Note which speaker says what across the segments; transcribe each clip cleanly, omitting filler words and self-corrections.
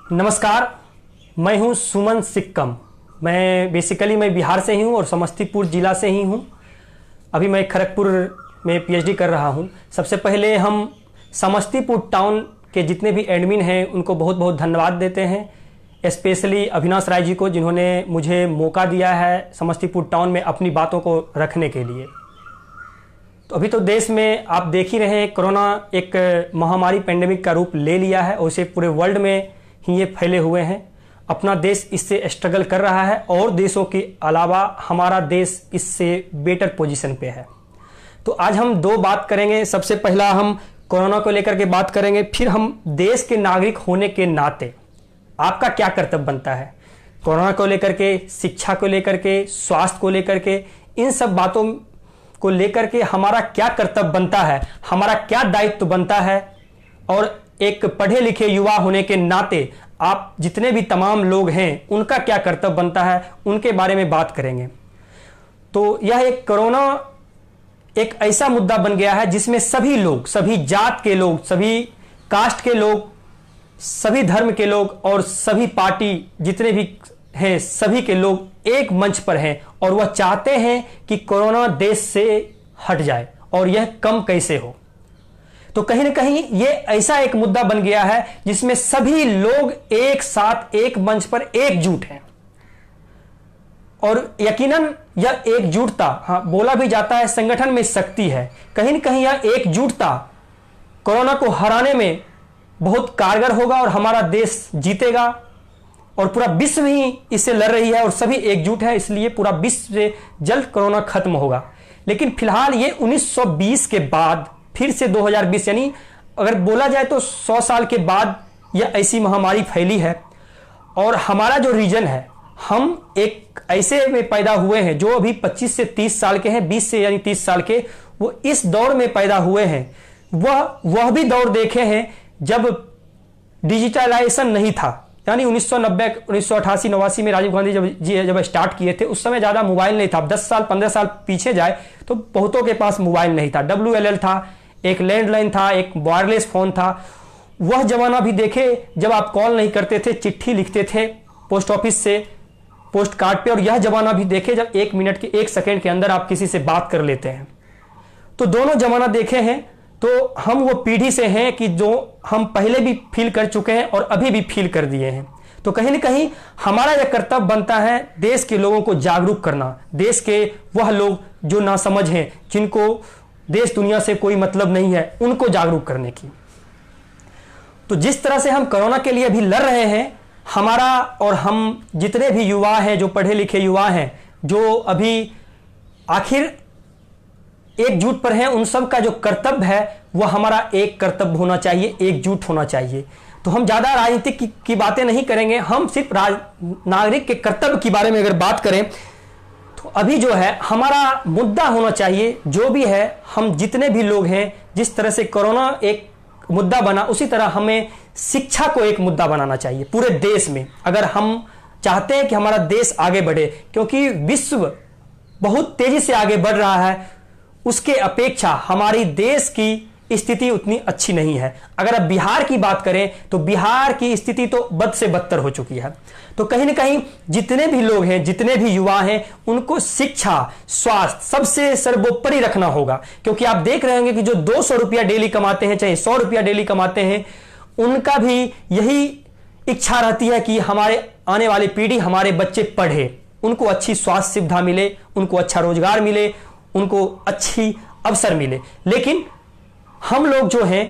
Speaker 1: नमस्कार। मैं हूं सुमन सिक्कम। मैं बिहार से ही हूं और समस्तीपुर ज़िला से ही हूं। अभी मैं खड़गपुर में पीएचडी कर रहा हूं। सबसे पहले हम समस्तीपुर टाउन के जितने भी एडमिन हैं उनको बहुत बहुत धन्यवाद देते हैं, स्पेशली अविनाश राय जी को, जिन्होंने मुझे मौका दिया है समस्तीपुर टाउन में अपनी बातों को रखने के लिए। तो अभी तो देश में आप देख ही रहे हैं, कोरोना एक महामारी पेंडेमिक का रूप ले लिया है और इसे पूरे वर्ल्ड में ही ये फैले हुए हैं। अपना देश इससे स्ट्रगल कर रहा है और देशों के अलावा हमारा देश इससे बेटर पोजीशन पे है। तो आज हम दो बात करेंगे। सबसे पहला हम कोरोना को लेकर के बात करेंगे, फिर हम देश के नागरिक होने के नाते आपका क्या कर्तव्य बनता है कोरोना को लेकर के, शिक्षा को लेकर के, स्वास्थ्य को लेकर के, इन सब बातों को लेकर के हमारा क्या कर्तव्य बनता है, हमारा क्या दायित्व बनता है। और एक पढ़े लिखे युवा होने के नाते आप जितने भी तमाम लोग हैं उनका क्या कर्तव्य बनता है, उनके बारे में बात करेंगे। तो यह एक कोरोना एक ऐसा मुद्दा बन गया है जिसमें सभी लोग, सभी जात के लोग, सभी कास्ट के लोग, सभी धर्म के लोग और सभी पार्टी जितने भी हैं, सभी के लोग एक मंच पर हैं और वह चाहते हैं कि कोरोना देश से हट जाए और यह कम कैसे हो। तो कहीं ना कहीं ये ऐसा एक मुद्दा बन गया है जिसमें सभी लोग एक साथ एक मंच पर एकजुट हैं। और यकीनन यह एकजुटता, बोला भी जाता है संगठन में शक्ति है, कहीं ना कहीं यह एकजुटता कोरोना को हराने में बहुत कारगर होगा और हमारा देश जीतेगा। और पूरा विश्व ही इससे लड़ रही है और सभी एकजुट है, इसलिए पूरा विश्व से जल्द कोरोना खत्म होगा। लेकिन फिलहाल ये 1920 के बाद फिर से 2020, यानी अगर बोला जाए तो 100 साल के बाद यह ऐसी महामारी फैली है। और हमारा जो रीजन है, हम एक ऐसे में पैदा हुए हैं जो अभी 25 से 30 साल के हैं, 20 से यानी 30 साल के, वो इस दौर में पैदा हुए हैं। वह भी दौर देखे हैं जब डिजिटलाइजेशन नहीं था, यानी 1990, 1988, 89 में राजीव गांधी जब स्टार्ट किए थे, उस समय ज़्यादा मोबाइल नहीं था। 10 साल 15 साल पीछे जाए तो बहुतों के पास मोबाइल नहीं था। WLL था, एक लैंडलाइन था, एक वायरलेस फ़ोन था। वह जमाना भी देखे जब आप कॉल नहीं करते थे, चिट्ठी लिखते थे पोस्ट ऑफिस से, पोस्ट कार्ड पे। और यह जमाना भी देखे जब 1 मिनट के 1 सेकेंड के अंदर आप किसी से बात कर लेते हैं। तो दोनों जमाना देखे हैं। तो हम वो पीढ़ी से हैं कि जो हम पहले भी फील कर चुके हैं और अभी भी फील कर दिए हैं। तो कहीं ना कहीं हमारा यह कर्तव्य बनता है देश के लोगों को जागरूक करना, देश के वह लोग जो नासमझ हैं, जिनको देश दुनिया से कोई मतलब नहीं है, उनको जागरूक करने की। तो जिस तरह से हम कोरोना के लिए अभी लड़ रहे हैं, हमारा और हम जितने भी युवा हैं, जो पढ़े लिखे युवा हैं, जो अभी आखिर एकजुट पर हैं, उन सब का जो कर्तव्य है वह हमारा एक कर्तव्य होना चाहिए, एकजुट होना चाहिए। तो हम ज़्यादा राजनीतिक की बातें नहीं करेंगे, हम सिर्फ नागरिक के कर्तव्य के बारे में अगर बात करें तो अभी जो है हमारा मुद्दा होना चाहिए, जो भी है, हम जितने भी लोग हैं, जिस तरह से कोरोना एक मुद्दा बना, उसी तरह हमें शिक्षा को एक मुद्दा बनाना चाहिए पूरे देश में। अगर हम चाहते हैं कि हमारा देश आगे बढ़े, क्योंकि विश्व बहुत तेजी से आगे बढ़ रहा है, उसके अपेक्षा हमारी देश की स्थिति उतनी अच्छी नहीं है। अगर अब बिहार की बात करें तो बिहार की स्थिति तो बद से बदतर हो चुकी है। तो कहीं ना कहीं जितने भी लोग हैं, जितने भी युवा हैं, उनको शिक्षा, स्वास्थ्य सबसे सर्वोपरि रखना होगा। क्योंकि आप देख रहे होंगे कि जो 200 रुपया डेली कमाते हैं, चाहे 100 रुपया डेली कमाते हैं, उनका भी यही इच्छा रहती है कि हमारे आने वाली पीढ़ी, हमारे बच्चे पढ़े, उनको अच्छी स्वास्थ्य सुविधा मिले, उनको अच्छा रोजगार मिले, उनको अच्छी अवसर मिले। लेकिन हम लोग जो हैं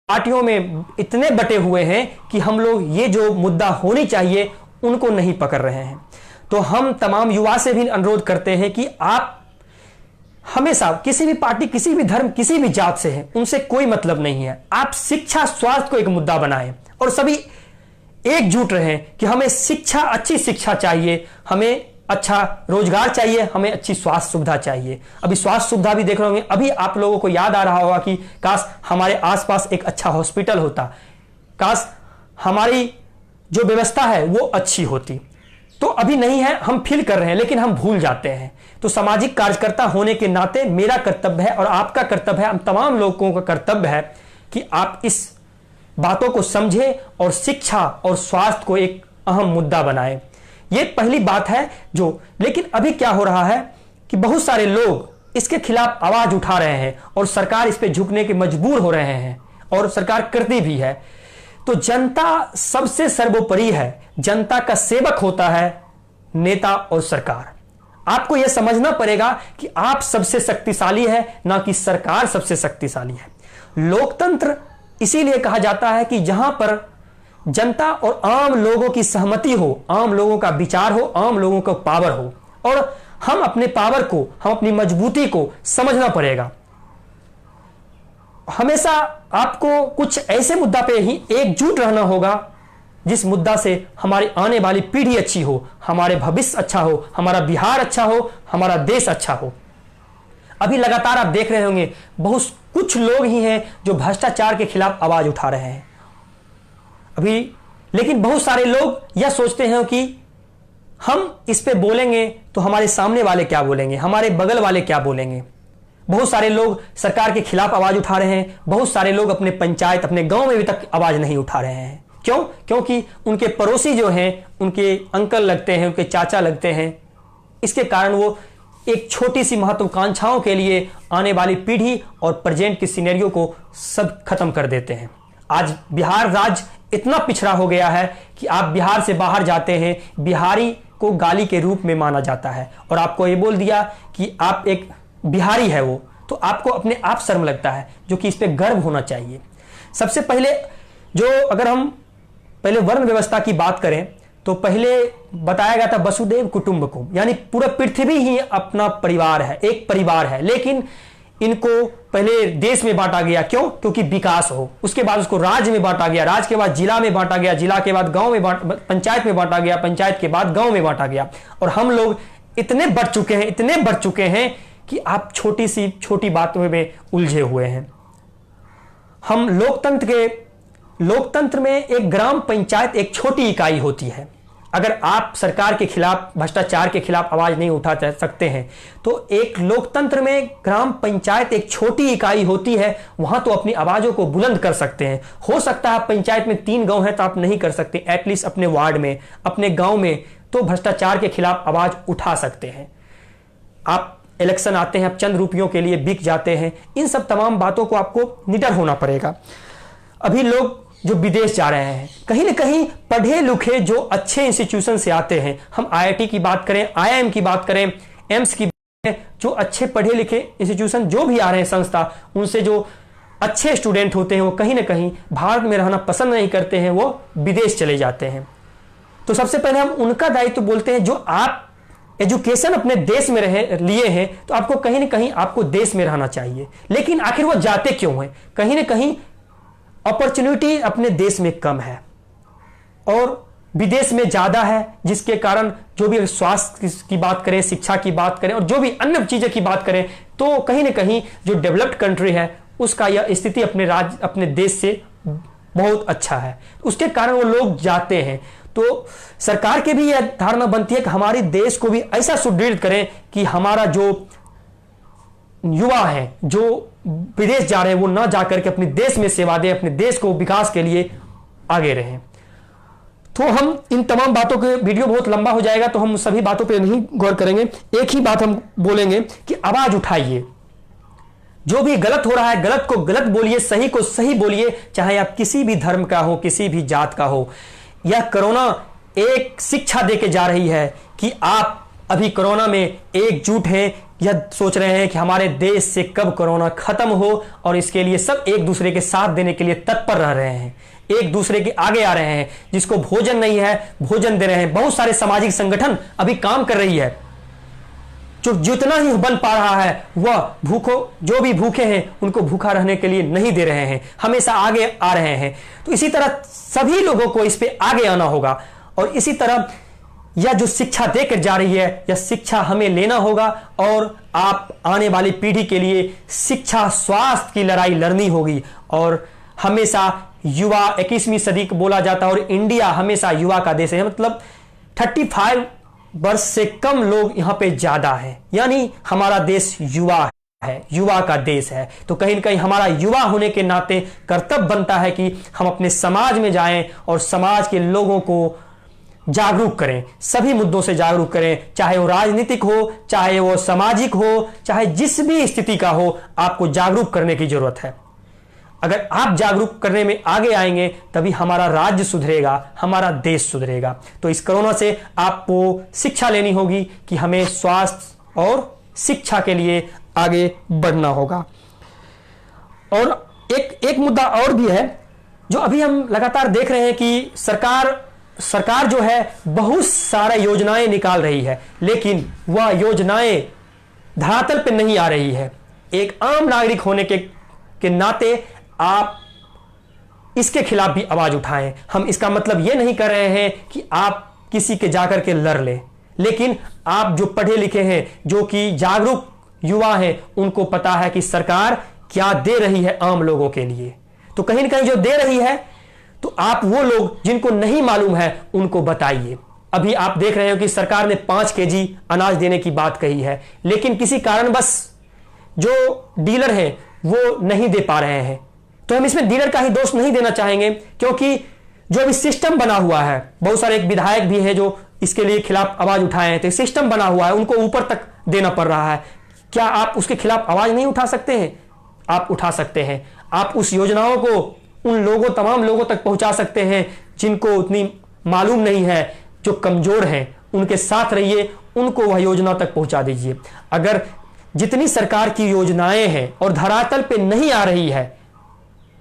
Speaker 1: पार्टियों में इतने बटे हुए हैं कि हम लोग ये जो मुद्दा होनी चाहिए उनको नहीं पकड़ रहे हैं। तो हम तमाम युवा से भी अनुरोध करते हैं कि आप हमेशा किसी भी पार्टी, किसी भी धर्म, किसी भी जात से हैं, उनसे कोई मतलब नहीं है, आप शिक्षा स्वास्थ्य को एक मुद्दा बनाएं और सभी एकजुट रहें कि हमें शिक्षा, अच्छी शिक्षा चाहिए, हमें अच्छा रोजगार चाहिए, हमें अच्छी स्वास्थ्य सुविधा चाहिए। अभी स्वास्थ्य सुविधा भी देख रहे होंगे, अभी आप लोगों को याद आ रहा होगा कि काश हमारे आसपास एक अच्छा हॉस्पिटल होता, काश हमारी जो व्यवस्था है वो अच्छी होती। तो अभी नहीं है, हम फील कर रहे हैं, लेकिन हम भूल जाते हैं। तो सामाजिक कार्यकर्ता होने के नाते मेरा कर्तव्य है और आपका कर्तव्य है, हम तमाम लोगों का कर्तव्य है कि आप इस बातों को समझे और शिक्षा और स्वास्थ्य को एक अहम मुद्दा बनाए। ये पहली बात है लेकिन अभी क्या हो रहा है कि बहुत सारे लोग इसके खिलाफ आवाज उठा रहे हैं और सरकार इस पे झुकने के मजबूर हो रहे हैं और सरकार करती भी है। तो जनता सबसे सर्वोपरि है, जनता का सेवक होता है नेता और सरकार। आपको यह समझना पड़ेगा कि आप सबसे शक्तिशाली है, ना कि सरकार सबसे शक्तिशाली है। लोकतंत्र इसीलिए कहा जाता है कि जहां पर जनता और आम लोगों की सहमति हो, आम लोगों का विचार हो, आम लोगों का पावर हो, और हम अपने पावर को, हम अपनी मजबूती को समझना पड़ेगा। हमेशा आपको कुछ ऐसे मुद्दा पे ही एकजुट रहना होगा जिस मुद्दा से हमारी आने वाली पीढ़ी अच्छी हो, हमारे भविष्य अच्छा हो, हमारा बिहार अच्छा हो, हमारा देश अच्छा हो। अभी लगातार आप देख रहे होंगे बहुत कुछ लोग ही हैं जो भ्रष्टाचार के खिलाफ आवाज उठा रहे हैं अभी, लेकिन बहुत सारे लोग यह सोचते हैं कि हम इस पे बोलेंगे तो हमारे सामने वाले क्या बोलेंगे, हमारे बगल वाले क्या बोलेंगे। बहुत सारे लोग सरकार के खिलाफ आवाज उठा रहे हैं, बहुत सारे लोग अपने पंचायत, अपने गांव में भी तक आवाज नहीं उठा रहे हैं। क्यों? क्योंकि उनके पड़ोसी जो हैं, उनके अंकल लगते हैं, उनके चाचा लगते हैं। इसके कारण वो एक छोटी सी महत्वाकांक्षाओं के लिए आने वाली पीढ़ी और प्रेजेंट की सिनेरियो को सब खत्म कर देते हैं। आज बिहार राज्य इतना पिछड़ा हो गया है कि आप बिहार से बाहर जाते हैं, बिहारी को गाली के रूप में माना जाता है, और आपको ये बोल दिया कि आप एक बिहारी है वो, तो आपको अपने आप शर्म लगता है, जो कि इस पे गर्व होना चाहिए। सबसे पहले अगर हम पहले वर्ण व्यवस्था की बात करें तो पहले बताया गया था वसुदेव कुटुंबकम, यानी पूरा पृथ्वी ही अपना परिवार है, एक परिवार है। लेकिन इनको पहले देश में बांटा गया, क्यों? क्योंकि विकास हो। उसके बाद उसको राज्य में बांटा गया, राज्य के बाद जिला में बांटा गया, जिला के बाद गांव में पंचायत में बांटा गया, पंचायत के बाद गांव में बांटा गया। और हम लोग इतने बढ़ चुके हैं कि आप छोटी बातों में उलझे हुए हैं। हम लोकतंत्र में एक ग्राम पंचायत एक छोटी इकाई होती है। अगर आप सरकार के खिलाफ, भ्रष्टाचार के खिलाफ आवाज नहीं उठा सकते हैं तो एक लोकतंत्र में ग्राम पंचायत एक छोटी इकाई होती है, वहां तो अपनी आवाजों को बुलंद कर सकते हैं। हो सकता है पंचायत में 3 गांव है तो आप नहीं कर सकते, एटलीस्ट अपने वार्ड में, अपने गांव में तो भ्रष्टाचार के खिलाफ आवाज उठा सकते हैं। आप इलेक्शन आते हैं, आप चंद रुपयों के लिए बिक जाते हैं। इन सब तमाम बातों को आपको निडर होना पड़ेगा। अभी लोग जो विदेश जा रहे हैं, कहीं ना कहीं पढ़े लिखे जो अच्छे इंस्टीट्यूशन से आते हैं, हम आईआईटी की बात करें, आईआईएम की बात करें, एम्स की बात करें, जो अच्छे पढ़े लिखे इंस्टीट्यूशन जो भी आ रहे हैं संस्था, उनसे जो अच्छे स्टूडेंट होते हैं वो कहीं ना कहीं भारत में रहना पसंद नहीं करते हैं, वो विदेश चले जाते हैं। तो सबसे पहले हम उनका दायित्व बोलते हैं। जो आप एजुकेशन अपने देश में लिए हैं तो आपको कहीं ना कहीं आपको देश में रहना चाहिए। लेकिन आखिर वो जाते क्यों हैं? कहीं ना कहीं अपॉर्चुनिटी अपने देश में कम है और विदेश में ज्यादा है, जिसके कारण जो भी स्वास्थ्य की बात करें, शिक्षा की बात करें और जो भी अन्य चीजें की बात करें, तो कहीं ना कहीं जो डेवलप्ड कंट्री है उसका यह स्थिति अपने देश से बहुत अच्छा है, उसके कारण वो लोग जाते हैं। तो सरकार की भी यह धारणा बनती है कि हमारे देश को भी ऐसा सुदृढ़ करें कि हमारा जो युवा है जो विदेश जा रहे हैं वो ना जाकर के अपने देश में सेवा दें, अपने देश को विकास के लिए आगे रहें। तो हम इन तमाम बातों के, वीडियो बहुत लंबा हो जाएगा तो हम सभी बातों पे नहीं गौर करेंगे। एक ही बात हम बोलेंगे कि आवाज उठाइए, जो भी गलत हो रहा है गलत को गलत बोलिए, सही को सही बोलिए, चाहे आप किसी भी धर्म का हो, किसी भी जात का हो। यह कोरोना एक शिक्षा देके जा रही है कि आप अभी कोरोना में एकजुट हैं, यह सोच रहे हैं कि हमारे देश से कब कोरोना खत्म हो, और इसके लिए सब एक दूसरे के साथ देने के लिए तत्पर रह रहे हैं, एक दूसरे के आगे आ रहे हैं। जिसको भोजन नहीं है भोजन दे रहे हैं। बहुत सारे सामाजिक संगठन अभी काम कर रही है, जो जितना ही बन पा रहा है वह जो भी भूखे हैं उनको भूखा रहने के लिए नहीं दे रहे हैं, हमेशा आगे आ रहे हैं। तो इसी तरह सभी लोगों को इस पे आगे आना होगा, और इसी तरह यह जो शिक्षा देकर जा रही है यह शिक्षा हमें लेना होगा, और आप आने वाली पीढ़ी के लिए शिक्षा स्वास्थ्य की लड़ाई लड़नी होगी। और हमेशा युवा 21वीं सदी को बोला जाता है और इंडिया हमेशा युवा का देश है, मतलब 35 वर्ष से कम लोग यहां पे ज्यादा है, यानी हमारा देश युवा है। है, युवा का देश है। तो कहीं ना कहीं हमारा युवा होने के नाते कर्तव्य बनता है कि हम अपने समाज में जाएं और समाज के लोगों को जागरूक करें, सभी मुद्दों से जागरूक करें, चाहे वो राजनीतिक हो, चाहे वो सामाजिक हो, चाहे जिस भी स्थिति का हो, आपको जागरूक करने की जरूरत है। अगर आप जागरूक करने में आगे आएंगे तभी हमारा राज्य सुधरेगा, हमारा देश सुधरेगा। तो इस कोरोना से आपको शिक्षा लेनी होगी कि हमें स्वास्थ्य और शिक्षा के लिए आगे बढ़ना होगा। और एक मुद्दा और भी है जो अभी हम लगातार देख रहे हैं कि सरकार जो है बहुत सारे योजनाएं निकाल रही है, लेकिन वह योजनाएं धरातल पे नहीं आ रही है। एक आम नागरिक होने के नाते आप इसके खिलाफ भी आवाज उठाएं। हम इसका मतलब यह नहीं कर रहे हैं कि आप किसी के जाकर के लड़ लें, लेकिन आप जो पढ़े लिखे हैं, जो कि जागरूक युवा हैं, उनको पता है कि सरकार क्या दे रही है आम लोगों के लिए। तो कहीं ना कहीं जो दे रही है, तो आप वो लोग जिनको नहीं मालूम है उनको बताइए। अभी आप देख रहे हो कि सरकार ने 5 केजी अनाज देने की बात कही है, लेकिन किसी कारणवश जो डीलर हैं वो नहीं दे पा रहे हैं। तो हम इसमें डीलर का ही दोष नहीं देना चाहेंगे, क्योंकि जो अभी सिस्टम बना हुआ है, बहुत सारे एक विधायक भी है जो इसके लिए खिलाफ आवाज उठाए हैं, तो सिस्टम बना हुआ है, उनको ऊपर तक देना पड़ रहा है। क्या आप उसके खिलाफ आवाज नहीं उठा सकते हैं? आप उठा सकते हैं। आप उस योजनाओं को उन लोगों, तमाम लोगों तक पहुंचा सकते हैं जिनको उतनी मालूम नहीं है, जो कमजोर हैं, उनके साथ रहिए, उनको वह योजना तक पहुंचा दीजिए। अगर जितनी सरकार की योजनाएं हैं और धरातल पे नहीं आ रही है,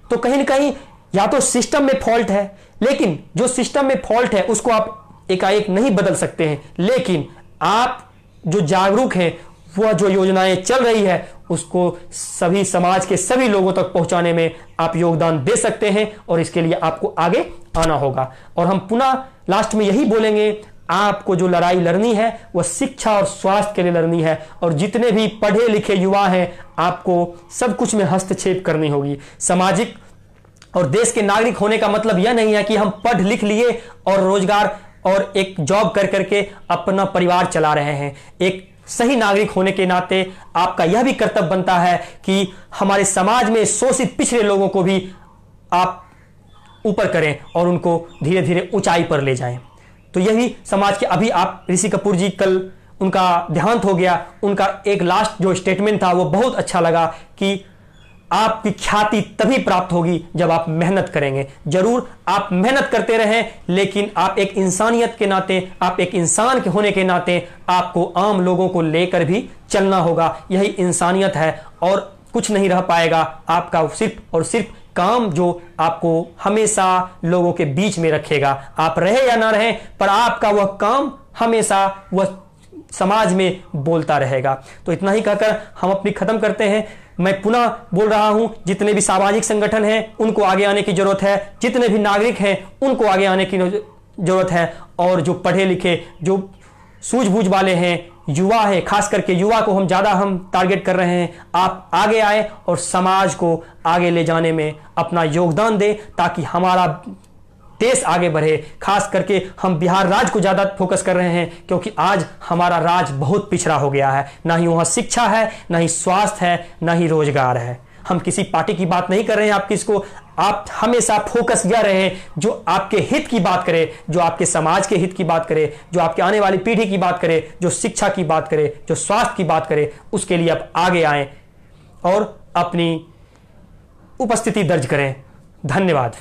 Speaker 1: तो कहीं ना कहीं या तो सिस्टम में फॉल्ट है, लेकिन जो सिस्टम में फॉल्ट है उसको आप एकाएक नहीं बदल सकते हैं, लेकिन आप जो जागरूक हैं, वह जो योजनाएं चल रही है उसको सभी समाज के सभी लोगों तक पहुंचाने में आप योगदान दे सकते हैं, और इसके लिए आपको आगे आना होगा। और हम पुनः लास्ट में यही बोलेंगे, आपको जो लड़ाई लड़नी है वह शिक्षा और स्वास्थ्य के लिए लड़नी है, और जितने भी पढ़े लिखे युवा हैं आपको सब कुछ में हस्तक्षेप करनी होगी। सामाजिक और देश के नागरिक होने का मतलब यह नहीं है कि हम पढ़ लिख लिए और रोजगार और एक जॉब कर करके अपना परिवार चला रहे हैं। एक सही नागरिक होने के नाते आपका यह भी कर्तव्य बनता है कि हमारे समाज में शोषित पिछड़े लोगों को भी आप ऊपर करें और उनको धीरे धीरे ऊंचाई पर ले जाएं। तो यही समाज के, अभी आप ऋषि कपूर जी, कल उनका देहांत हो गया, उनका एक लास्ट जो स्टेटमेंट था वो बहुत अच्छा लगा कि आपकी ख्याति तभी प्राप्त होगी जब आप मेहनत करेंगे। जरूर आप मेहनत करते रहें, लेकिन आप एक इंसानियत के नाते, आप एक इंसान के होने के नाते आपको आम लोगों को लेकर भी चलना होगा। यही इंसानियत है और कुछ नहीं रह पाएगा आपका सिर्फ और सिर्फ काम जो आपको हमेशा लोगों के बीच में रखेगा। आप रहे या ना रहे, पर आपका वह काम हमेशा वह समाज में बोलता रहेगा। तो इतना ही कहकर हम अपनी खत्म करते हैं। मैं पुनः बोल रहा हूं, जितने भी सामाजिक संगठन हैं उनको आगे आने की जरूरत है, जितने भी नागरिक हैं उनको आगे आने की जरूरत है, और जो पढ़े लिखे, जो सूझबूझ वाले हैं, युवा है, खास करके युवा को हम टारगेट कर रहे हैं, आप आगे आए और समाज को आगे ले जाने में अपना योगदान दें, ताकि हमारा देश आगे बढ़े। खास करके हम बिहार राज्य को ज्यादा फोकस कर रहे हैं, क्योंकि आज हमारा राज्य बहुत पिछड़ा हो गया है। ना ही वहां शिक्षा है, ना ही स्वास्थ्य है, ना ही रोजगार है। हम किसी पार्टी की बात नहीं कर रहे हैं, आप हमेशा फोकस यह रहे जो आपके हित की बात करे, जो आपके समाज के हित की बात करे, जो आपके आने वाली पीढ़ी की बात करे, जो शिक्षा की बात करे, जो स्वास्थ्य की बात करे, उसके लिए आप आगे आए और अपनी उपस्थिति दर्ज करें। धन्यवाद।